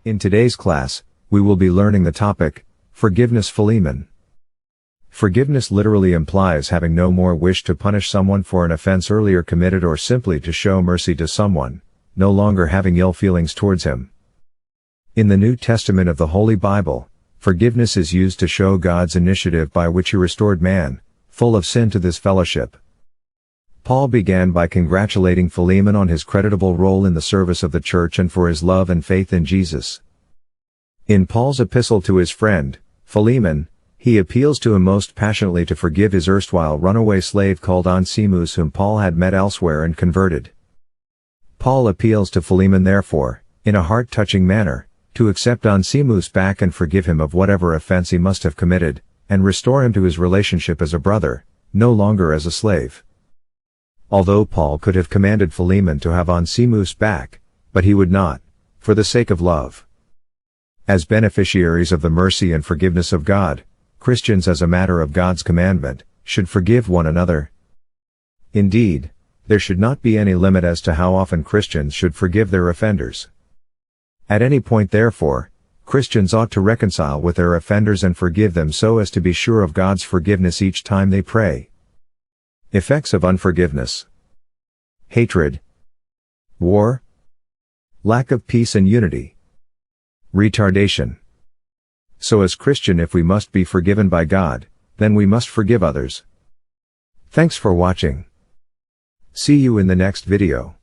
In today's class, we will be learning the topic, Forgiveness. Philemon. Forgiveness literally implies having no more wish to punish someone for an offense earlier committed or simply to show mercy to someone, no longer having ill feelings towards him. In the New Testament of the Holy Bible, forgiveness is used to show God's initiative by which he restored man, full of sin, to this fellowship. Paul began by congratulating Philemon on his creditable role in the service of the church and for his love and faith in Jesus. In Paul's epistle to his friend, Philemon, he appeals to him most passionately to forgive his erstwhile runaway slave called Onesimus, whom Paul had met elsewhere and converted. Paul appeals to Philemon therefore, in a heart-touching manner, to accept Onesimus back and forgive him of whatever offense he must have committed, and restore him to his relationship as a brother, no longer as a slave. Although Paul could have commanded Philemon to have Onesimus back, but he would not, for the sake of love. As beneficiaries of the mercy and forgiveness of God, Christians, as a matter of God's commandment, should forgive one another. Indeed, there should not be any limit as to how often Christians should forgive their offenders. At any point, therefore, Christians ought to reconcile with their offenders and forgive them so as to be sure of God's forgiveness each time they pray. Effects of unforgiveness: hatred, war, lack of peace and unity, retardation. So as Christian, if we must be forgiven by God, then we must forgive others. Thanks for watching. See you in the next video.